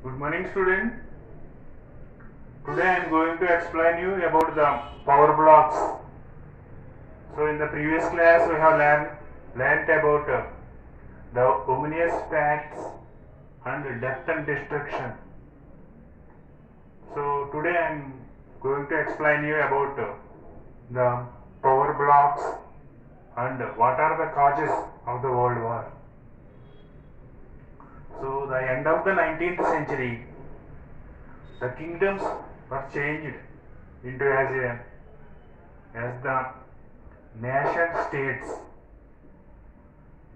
Good morning, student. Today I am going to explain you about the power blocks. So in the previous class we have learnt about the ominous facts and death and destruction. So today I am going to explain you about the power blocks and what are the causes of the World War. So the end of the 19th century, the kingdoms were changed into as the nation states.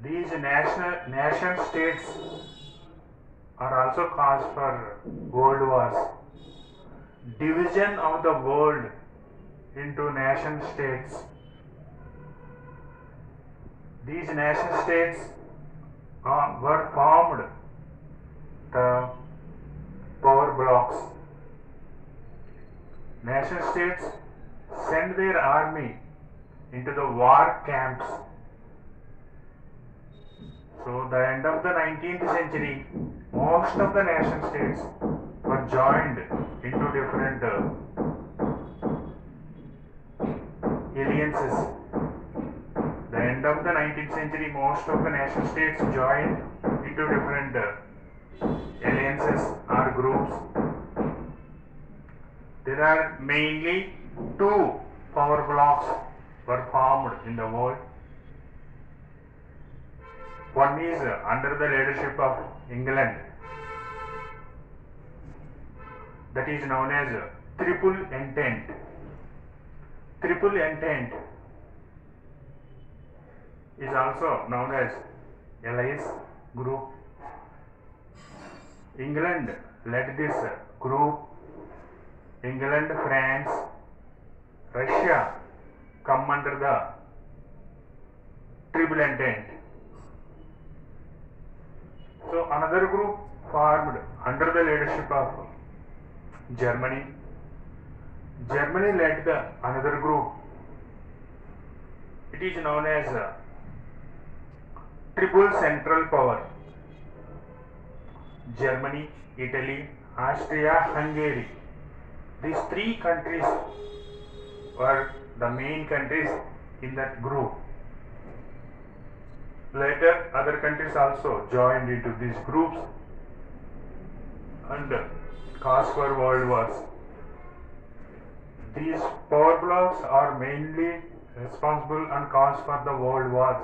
These nation states are also cause for world wars. Division of the world into nation states. These nation states were formed the power blocks. Nation states send their army into the war camps. So the end of the 19th century, most of the nation states were joined into different alliances. The end of the 19th century, most of the nation states joined into different alliances or groups. There are mainly two power blocks were formed in the world. One is under the leadership of England, that is known as Triple Entente. Triple Entente is also known as Allies group. England led this group. England, France, Russia come under the Triple Entente. So another group formed under the leadership of Germany. Germany led the another group. It is known as Triple Central Power. Germany, Italy, Austria, Hungary. These three countries were the main countries in that group. Later, other countries also joined into these groups and caused for world wars. These power blocks are mainly responsible and cause for the world wars.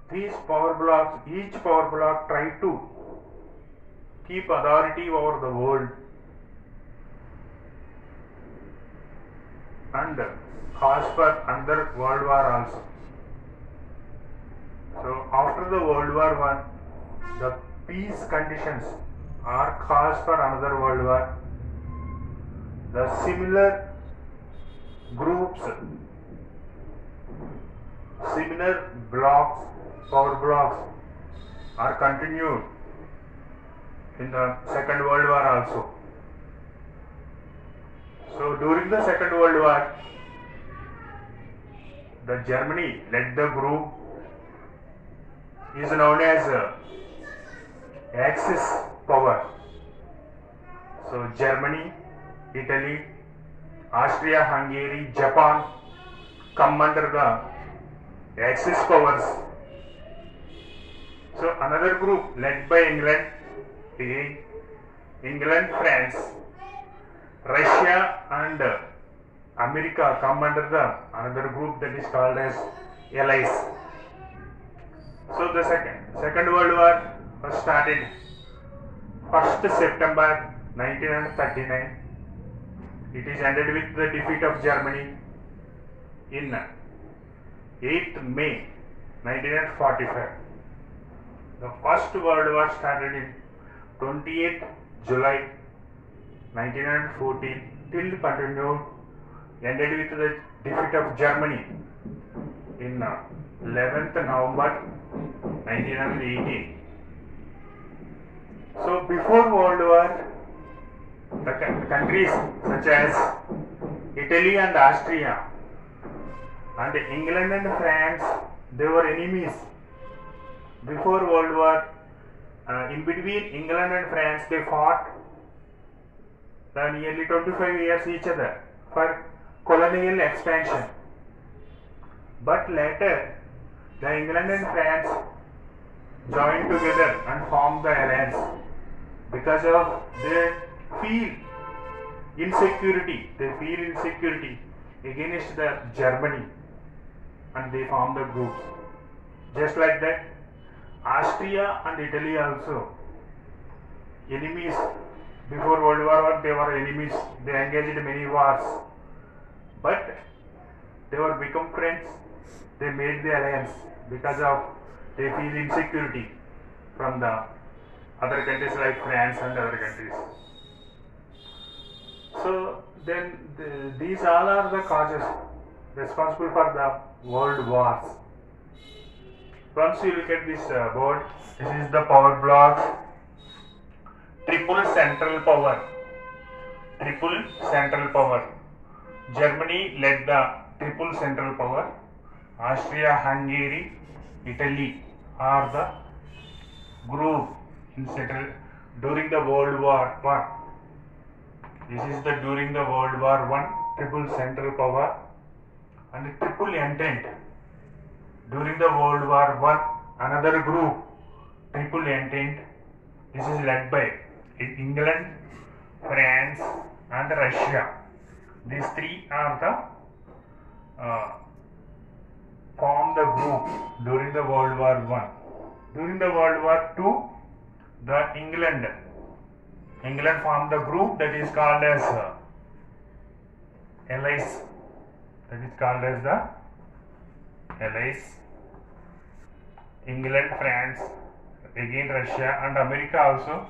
These power blocks, each power block tried to keep authority over the world and cause for another world war also. So after the World War I, the peace conditions are cause for another world war. The similar groups, similar blocks, power blocks are continued in the Second World War also. So during the Second World War, the Germany led the group is known as Axis power. So Germany, Italy, Austria, Hungary, Japan come under the Axis powers. So another group led by England, France, Russia and America come under the another group that is called as Allies. So the Second World War was started 1st September 1939. It is ended with the defeat of Germany in 8th May 1945. The First World War started in 28th July 1914 till continued, ended with the defeat of Germany in 11th November 1918. So before World War, the countries such as Italy and Austria and England and France, they were enemies. Before World War, In between England and France, they fought nearly 25 years each other for colonial expansion. But later, the England and France joined together and formed the alliance because of they feel insecurity. They feel insecurity against the Germany, and they formed the groups. Just like that, Austria and Italy also enemies. Before World War I, they were enemies. They engaged in many wars, but they were become friends. They made the alliance because of they feel insecurity from the other countries like France and other countries. So then these all are the causes responsible for the world wars. Once you look at this board, this is the power blocks. Triple central power. Triple central power. Germany led the triple central power. Austria, Hungary, Italy are the group in central during the World War I. This is the during the World War I triple central power and triple entente. During the World War I, another group triple entente. This is led by England, France, and Russia. These three are the form the group during the World War I. During the World War II, the England formed the group that is called as Allies. That is called as the Allies. England, France, again Russia and America also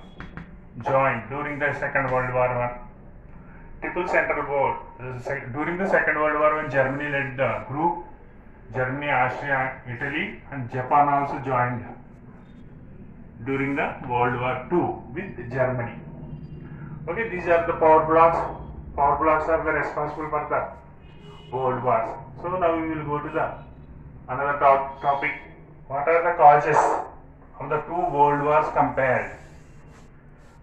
joined during the Second World War I. Triple Central War. During the Second World War I, Germany led the group. Germany, Austria, Italy and Japan also joined during the World War II with Germany. Okay, these are the power blocks. Power blocks are the responsible for the world wars. So now we will go to the another topic. What are the causes of the two world wars compared?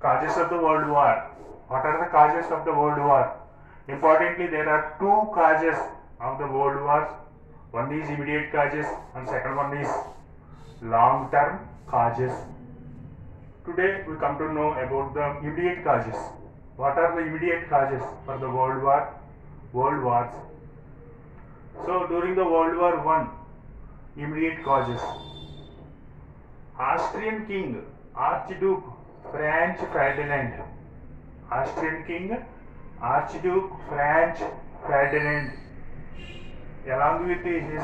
Causes of the world war. What are the causes of the world war? Importantly, there are two causes of the world wars. One is immediate causes and second one is long-term causes. Today we come to know about the immediate causes. What are the immediate causes for the world wars? So during the World War I, immediate causes. Austrian King Archduke Franz Ferdinand. Austrian King Archduke Franz Ferdinand, along with his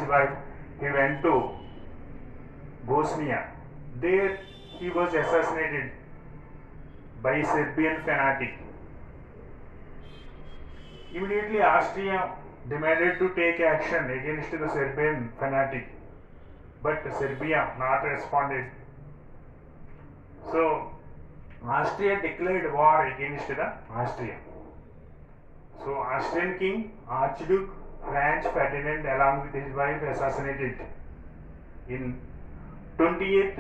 wife, he went to Bosnia. There he was assassinated by Serbian fanatic. Immediately Austria demanded to take action against the Serbian fanatic, but Serbia not responded. So Austria declared war against the Austria. So Austrian King Archduke Franz Ferdinand along with his wife assassinated in 28th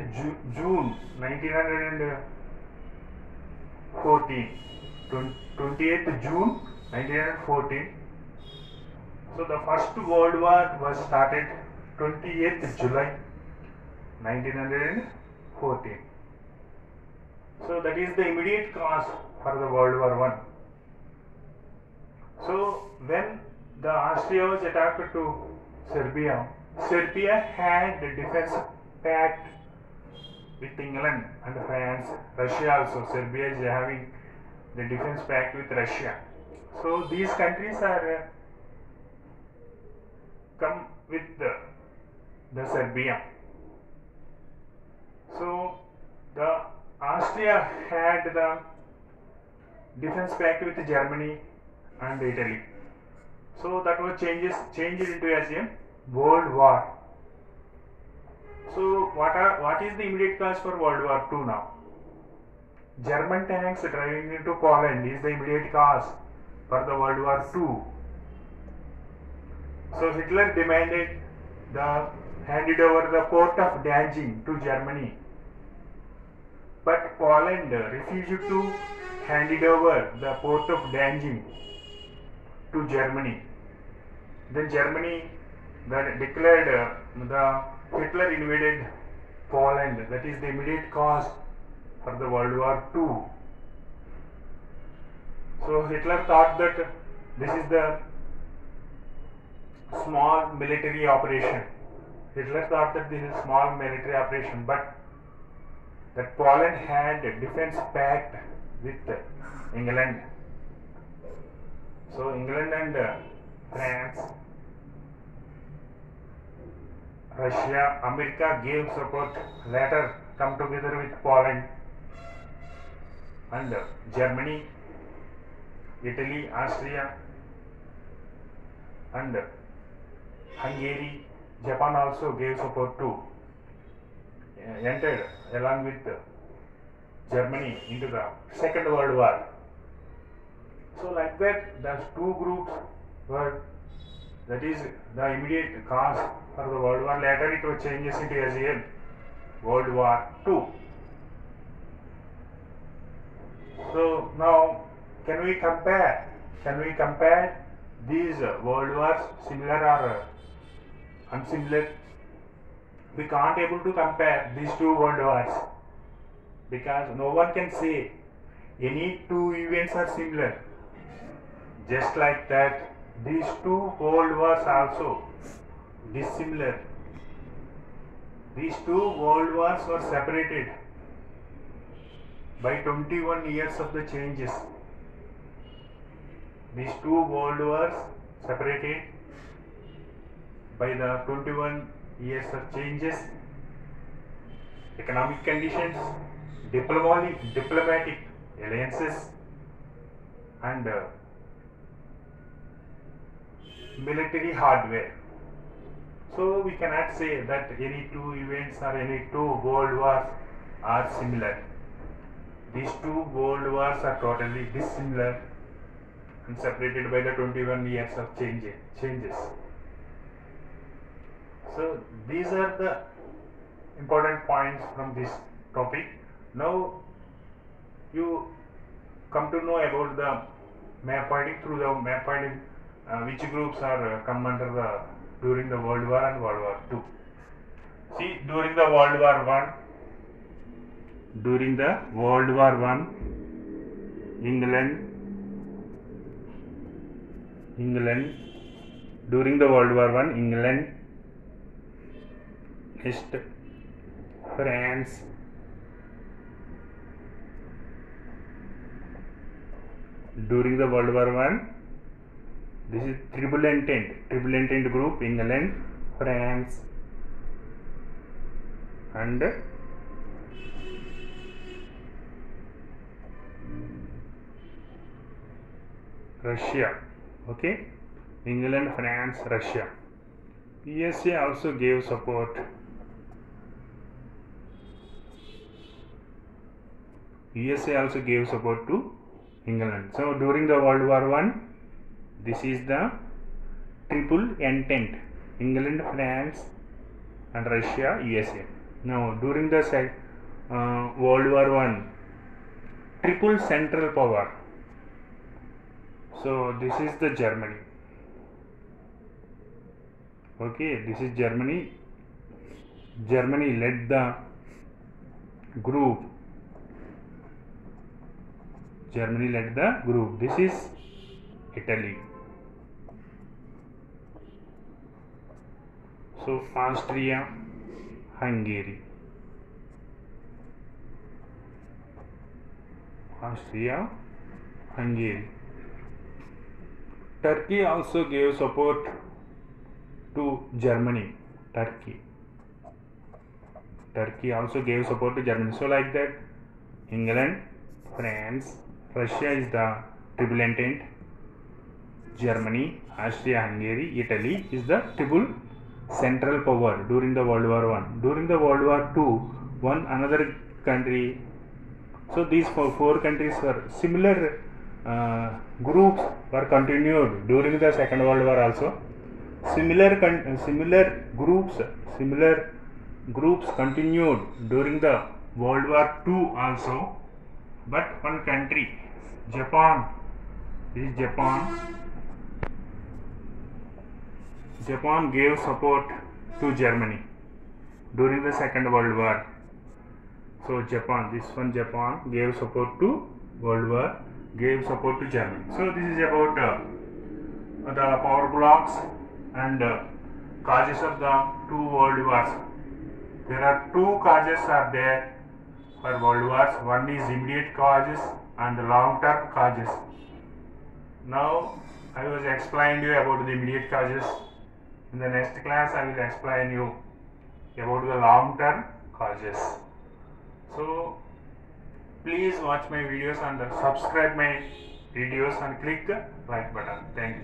June 1914. 28th June 1914. So the First World War was started 28th July 1914. So that is the immediate cause for the World War I. So when the Austria was attacked to Serbia, Serbia had the defense pact with England and France. Russia also. Serbia is having the defense pact with Russia. So these countries are come with the Serbia. So the Austria had the defense pact with Germany and Italy. So that was changed into as a world war. So what is the immediate cause for World War II now? German tanks driving into Poland is the immediate cause for the World War II. So Hitler demanded handed over the port of Danzig to Germany but Poland refused to hand it over the port of Danzig to Germany. Then Germany declared the Hitler invaded Poland. That is the immediate cause for the World War II. So Hitler thought that this is the small military operation. Hitler thought that this is a small military operation, but that Poland had a defense pact with England. So England and France, Russia, America gave support, later come together with Poland, and Germany, Italy, Austria and Hungary, Japan also gave support to entered along with Germany into the Second World War. So like that, those two groups were, that is the immediate cause for the World War. Later it was changes into as a World War II. So now can we compare these world wars, similar or unsimilar? We can't able to compare these two world wars because no one can say any two events are similar. Just like that, these two world wars also dissimilar. These two world wars were separated by 21 years of the changes. These two world wars separated by the 21 years of changes, economic conditions, diplomatic alliances and military hardware. So we cannot say that any two events or any two world wars are similar. These two world wars are totally dissimilar and separated by the 21 years of changes. So these are the important points from this topic. Now you come to know about the map pointing, through the map pointing which groups are come under the during the World War and World War II. See, during the World War I, England, during the World War I, England, next France, during the World War I, this is Triple Entente group, England, France and Russia. Okay, England, France, Russia. USA also gave support. USA also gave support to England. So during the World War I, this is the Triple Entente, England, France and Russia, USA. Now during the World War I, Triple Central Power. So this is the Germany. Okay, this is Germany. Germany led the group. This is Italy. So Austria, Hungary. Turkey also gave support to Germany. Turkey also gave support to Germany. So like that, England, France, Russia is the Triple Entente, Germany, Austria, Hungary, Italy is the Triple Central Power during the World War I. During the World War II, one another country. So these four countries were similar groups were continued during the Second World War also. Similar groups continued during the World War II also, but one country, Japan. This is Japan. Japan gave support to Germany during the Second World War. So Japan, this one Japan gave support to World War, gave support to Germany. So this is about the power blocks and causes of the two world wars. There are two causes are there for world wars. One is immediate causes and long-term causes. Now I was explaining you about the immediate causes. In the next class I will explain you about the long-term causes. So please watch my videos and subscribe my videos and click the like button. Thank you.